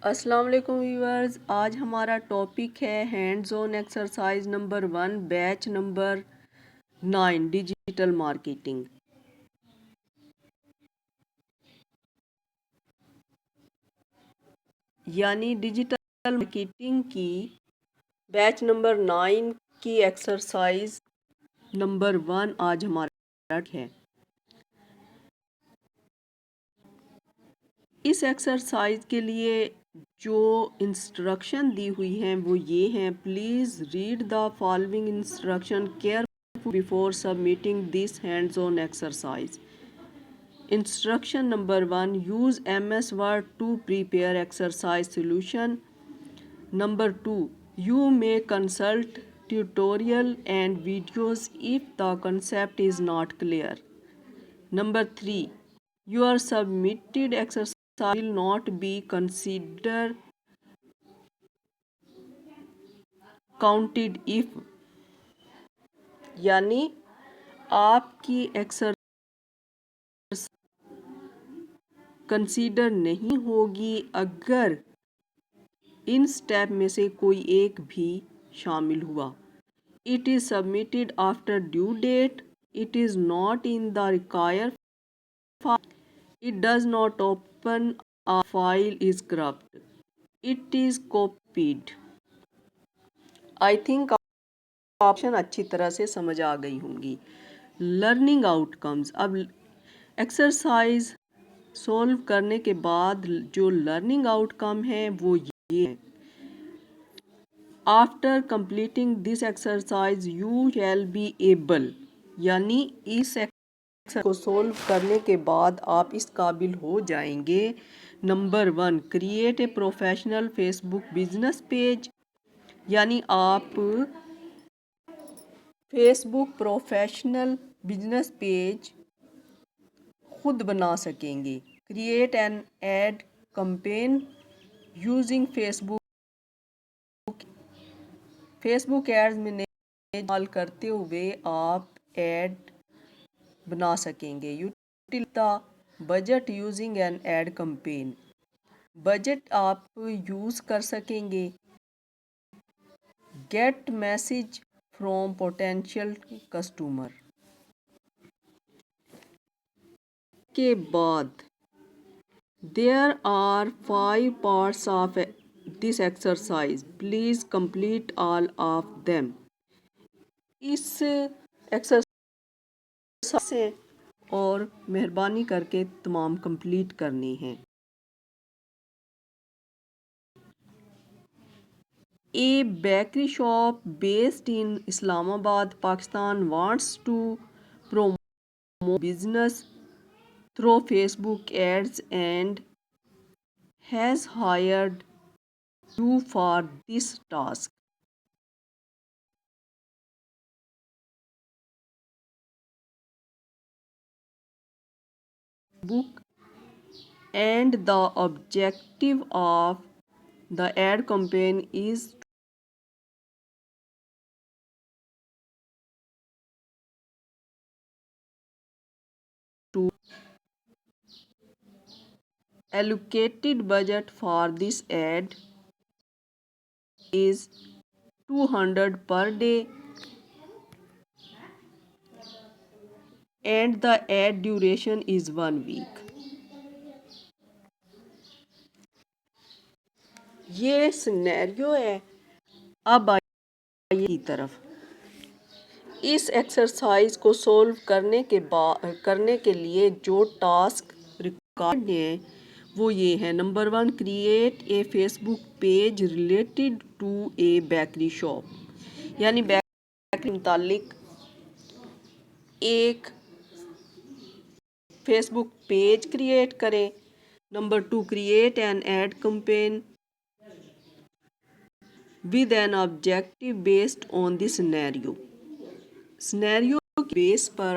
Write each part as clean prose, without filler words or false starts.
अस्सलाम वालेकुम व्यूअर्स। आज हमारा टॉपिक है hands on exercise number 1 batch number 9 digital marketing. यानी डिजिटल मार्केटिंग की बैच नंबर 9 की एक्सरसाइज नंबर 1 आज हमारा है। इस एक्सरसाइज के लिए जो इंस्ट्रक्शन दी हुई हैं वो ये हैं। Please read the following instruction carefully before submitting this hands on exercise. Instruction number 1, use MS Word to prepare exercise solution. Number 2, you may consult tutorial and videos if the concept is not clear. Number 3, your submitted exercise will not be considered counted if, यानी आपकी exercise consider नहीं होगी अगर in step में से कोई एक भी शामिल हुआ। It is submitted after due date. It is not in the require file. It does not open a file is corrupt. It is copied. I think option अच्छी तरह से समझ आ गई होंगी। Learning outcomes. अब एक्सरसाइज सॉल्व करने के बाद जो लर्निंग आउटकम है वो ये है। After completing this exercise you shall be able, यानी इस एक्सरसाइज को सोल्व करने के बाद आप इस काबिल हो जाएंगे। Number 1, create a professional Facebook business page, यानी आप फेसबुक प्रोफेशनल बिजनेस पेज खुद बना सकेंगे। Create an ad campaign using Facebook ads में इस्तेमाल करते हुए आप ऐड बना सकेंगे। Utility budget using an ad campaign, budget आप यूज़ कर सकेंगे। Get message from potential customer के बाद there are 5 parts of this exercise, please complete all of them. इस एक्सरसाइज से और मेहरबानी करके तमाम कंप्लीट करने हैं। A bakery shop based in Islamabad Pakistan wants to promote business through Facebook ads and has hired you for this task. Book and the objective of the ad campaign is to allocated budget for this ad is 200 per day and the ad duration is 1 week. ये scenario है। अब आइए की तरफ। इस exercise को solve करने के लिए जो टास्क रिकॉर्ड हैं वो ये है। Number 1, create a Facebook page related to a bakery shop, यानी बेकरी के मुतालिक एक फेसबुक पेज क्रिएट करें। Number 2, create an ad campaign with an objective based on the scenario के बेस पर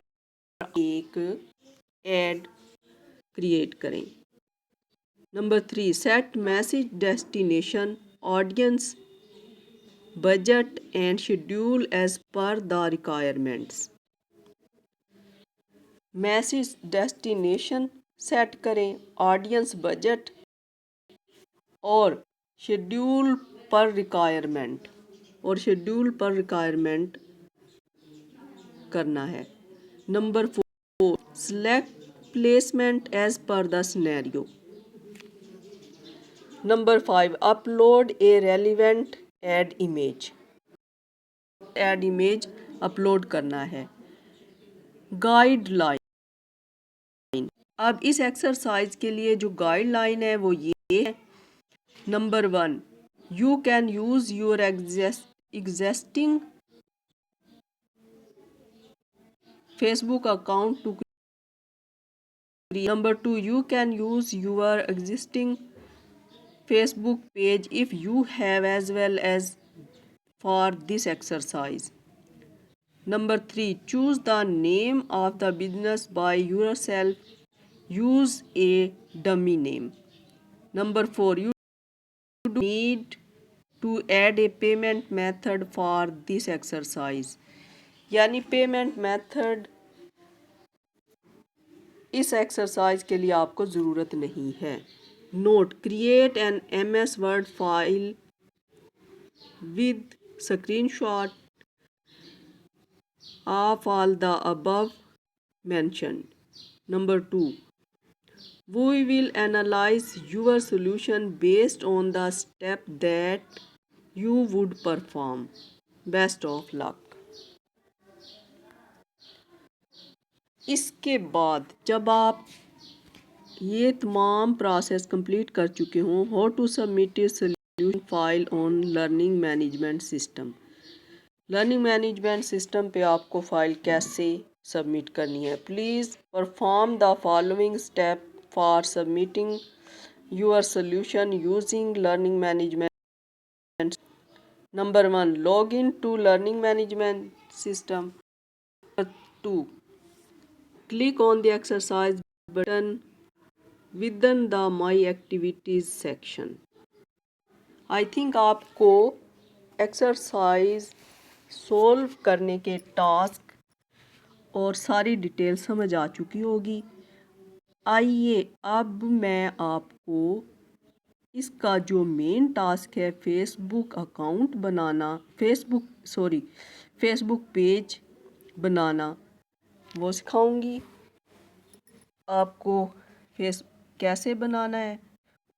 एक एड क्रिएट करें। Number 3, set message destination audience budget and schedule as per the requirements. Message destination set करें, audience budget और schedule पर requirement करना है। Number 4, select placement as per the scenario. Number 5, upload a relevant ad image upload करना है। Guideline, अब इस exercise के लिए जो गाइडलाइन है वो ये है। Number 1, you can use your existing Facebook account to create. Number 2, you can use your existing Facebook page if you have as well as for this exercise. Number 3, choose the name of the business by yourself. Use a dummy name. Number 4, you need to add a payment method for this exercise. यानी payment method इस exercise के लिए आपको ज़रूरत नहीं है। Note, create an MS word file with screenshot of all the above mentioned. Number 2, we will analyze your solution based on the step that you would perform. Best of luck. इसके बाद जब आप ये तमाम प्रोसेस कंप्लीट कर चुके हों, how to submit your solution file on learning management system. Learning management system पे आपको फ़ाइल कैसे सबमिट करनी है। Please perform the following step for submitting your solution using learning management. Number 1, log in to learning management system. Number 2, click on the exercise button within the My Activities section. I think आपको exercise solve करने के task और सारी detail समझ आ चुकी होगी। आइए अब मैं आपको इसका जो मेन टास्क है फेसबुक अकाउंट बनाना, फेसबुक पेज बनाना वो सिखाऊंगी आपको फेस कैसे बनाना है।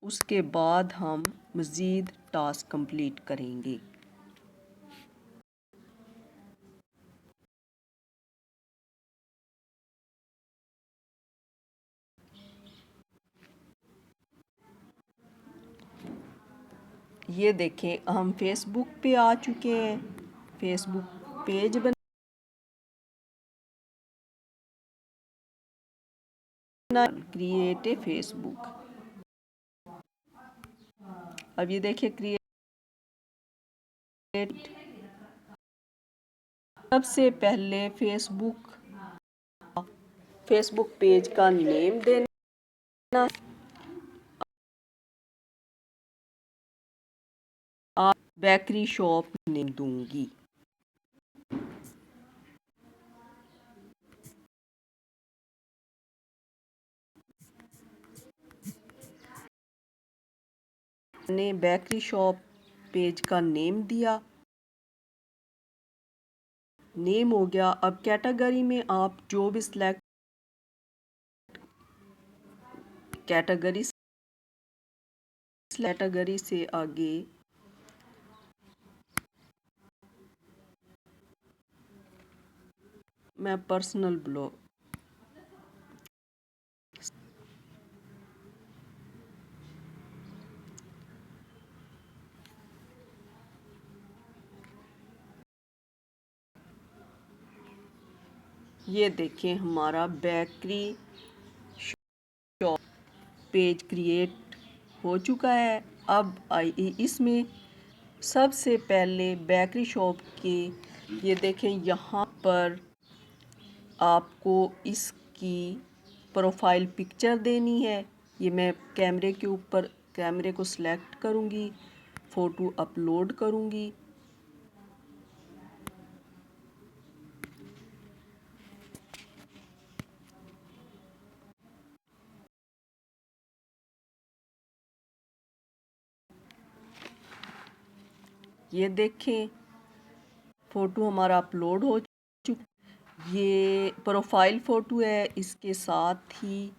उसके बाद हम मज़ीद टास्क कंप्लीट करेंगे। ये देखें हम फेसबुक पे आ चुके हैं। फेसबुक पेज बना, क्रिएट ए फेसबुक। अब ये देखिए क्रिएट, सबसे पहले फेसबुक पेज का नेम देना। आप बेकरी शॉप नेम दूंगी। मैंने बेकरी शॉप पेज का नेम दिया, नेम हो गया। अब कैटेगरी में आप जो भी सिलेक्ट कैटेगरी से आगे मैं पर्सनल ब्लॉग, ये देखें हमारा बेकरी शॉप पेज क्रिएट हो चुका है। अब इसमें सबसे पहले बेकरी शॉप के ये देखें यहाँ पर आपको इसकी प्रोफाइल पिक्चर देनी है। ये मैं कैमरे को सिलेक्ट करूँगी, फ़ोटो अपलोड करूँगी। ये देखें फ़ोटो हमारा अपलोड हो चुका। ये प्रोफाइल फ़ोटो है, इसके साथ ही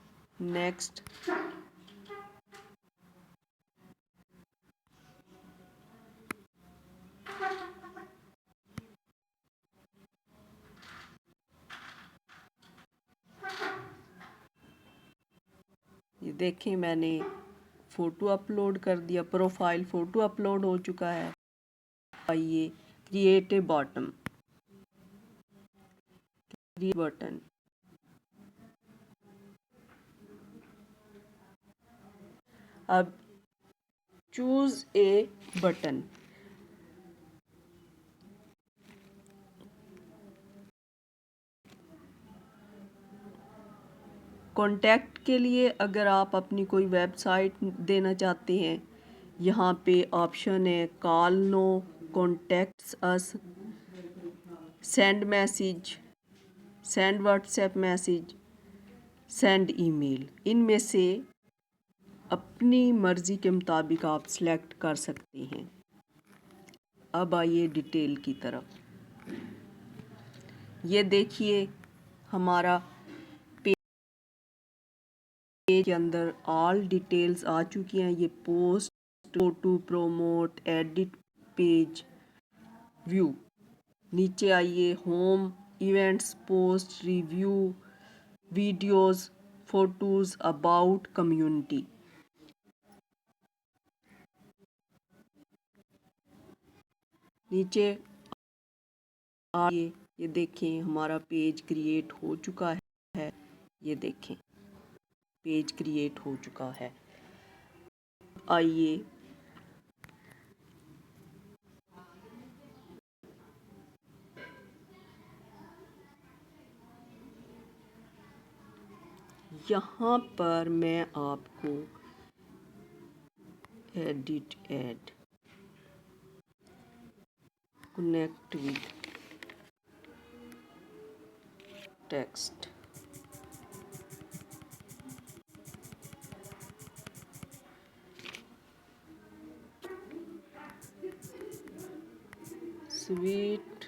नेक्स्ट ये देखें मैंने फ़ोटो अपलोड कर दिया, प्रोफाइल फ़ोटो अपलोड हो चुका है। आइए create a bottom, create button, अब चूज़ ए बटन। कॉन्टैक्ट के लिए अगर आप अपनी कोई वेबसाइट देना चाहते हैं, यहाँ पे ऑप्शन है call now, contacts us, send message, send WhatsApp message, send email. इनमें से अपनी मर्ज़ी के मुताबिक आप सिलेक्ट कर सकते हैं। अब आइए डिटेल की तरफ। ये देखिए हमारा पेज के अंदर ऑल डिटेल्स आ चुकी हैं। ये post, photo, promote, edit, page view. नीचे आइए home, events, post, review, videos, photos, about, community. नीचे आइए, ये देखें हमारा पेज क्रिएट हो चुका है। ये देखें पेज क्रिएट हो चुका है। आइए यहाँ पर मैं आपको edit ad, connect with text, sweet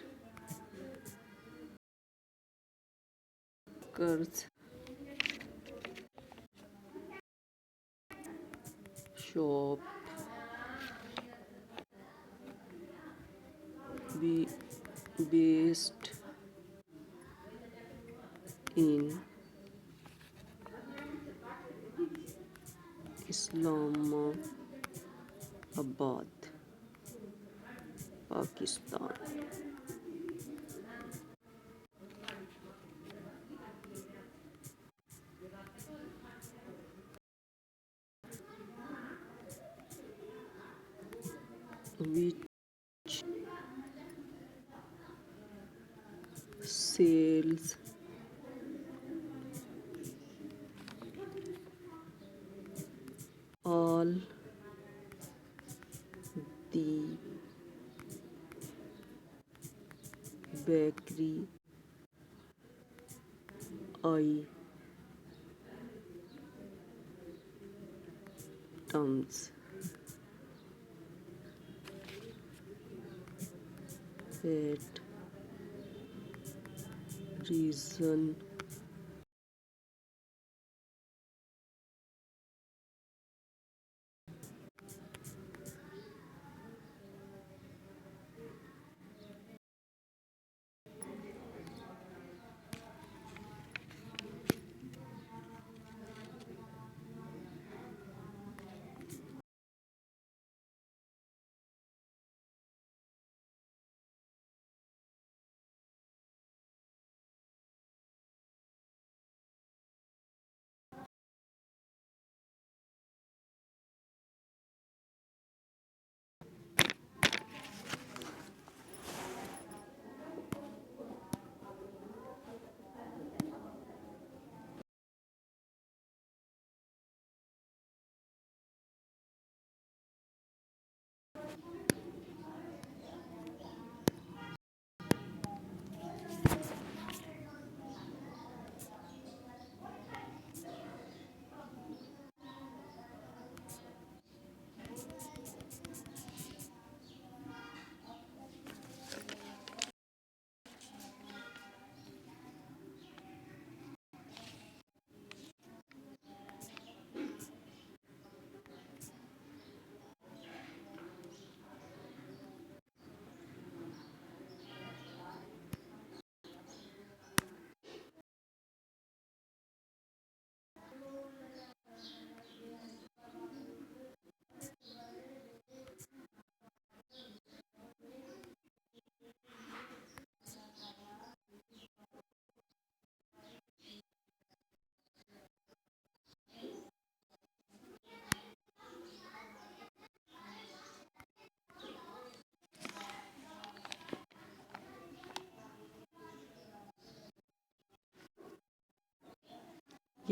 curse shop be based in Islamabad, Pakistan. which sells all the bakery items at reason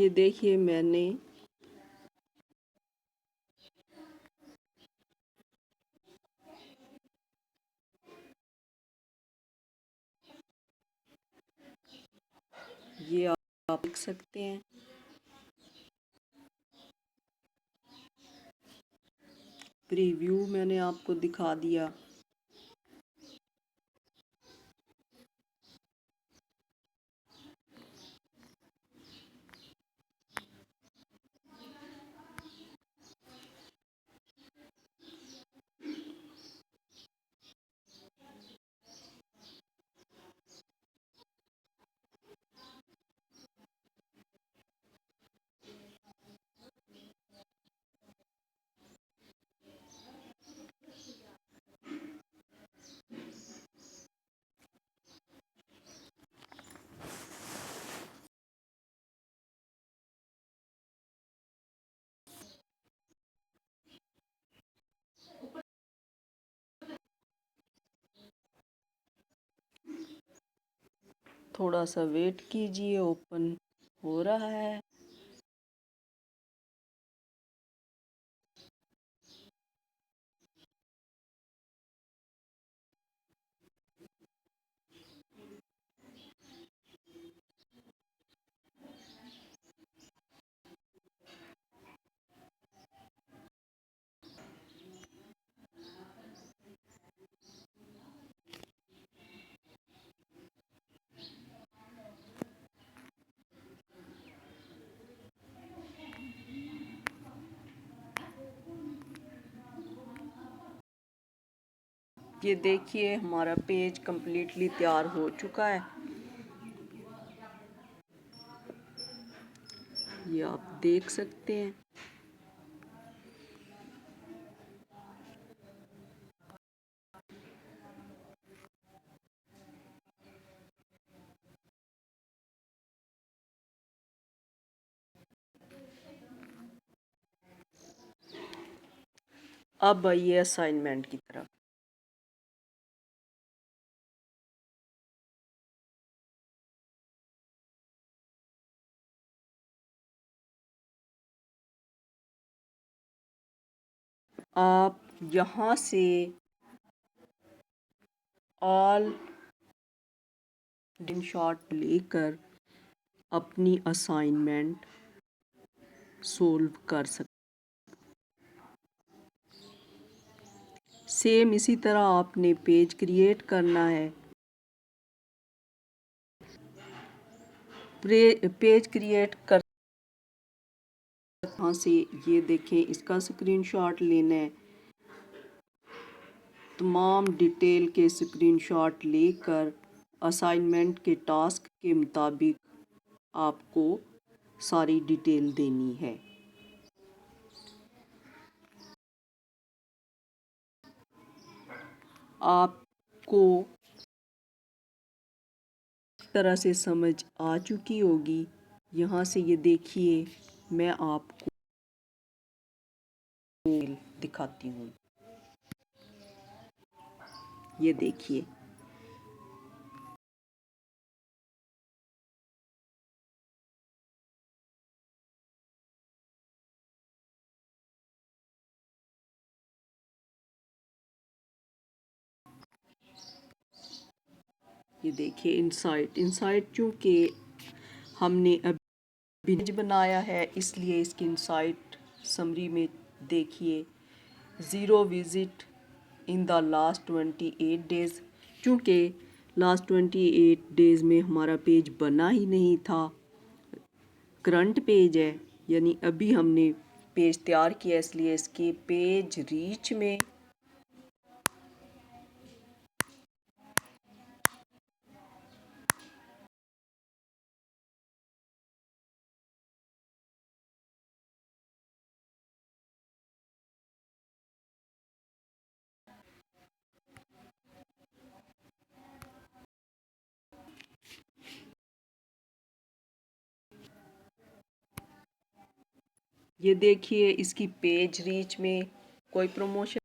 ये देखिए मैंने ये आप देख सकते हैं। प्रीव्यू मैंने आपको दिखा दिया। थोड़ा सा वेट कीजिए, ओपन हो रहा है। ये देखिए हमारा पेज कंप्लीटली तैयार हो चुका है। ये आप देख सकते हैं। अब आइए असाइनमेंट की तरफ। आप यहाँ से ऑल स्क्रीनशॉट लेकर अपनी असाइनमेंट सोल्व कर सकते। सेम इसी तरह आपने पेज क्रिएट करना है। पेज क्रिएट कर यहाँ से ये देखें, इसका स्क्रीनशॉट लेना है। तमाम डिटेल के स्क्रीनशॉट लेकर असाइनमेंट के टास्क के मुताबिक आपको सारी डिटेल देनी है। आपको तरह से समझ आ चुकी होगी। यहाँ से ये देखिए, मैं आपको दिखाती हूँ। ये देखिए, ये देखिए इनसाइट चूँकि हमने अभी बनाया है, इसलिए इसकी इनसाइट समरी में देखिए। Zero visit in the last 28 days. चूँकि लास्ट 28 डेज़ में हमारा पेज बना ही नहीं था, करंट पेज है, यानी अभी हमने पेज तैयार किया, इसलिए इसके पेज रीच में ये देखिए, इसकी पेज रीच में कोई प्रमोशन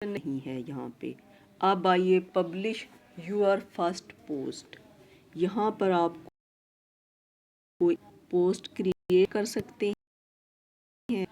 नहीं है यहाँ पे। अब आइए पब्लिश योर फर्स्ट पोस्ट। यहाँ पर आप कोई पोस्ट क्रिएट कर सकते हैं।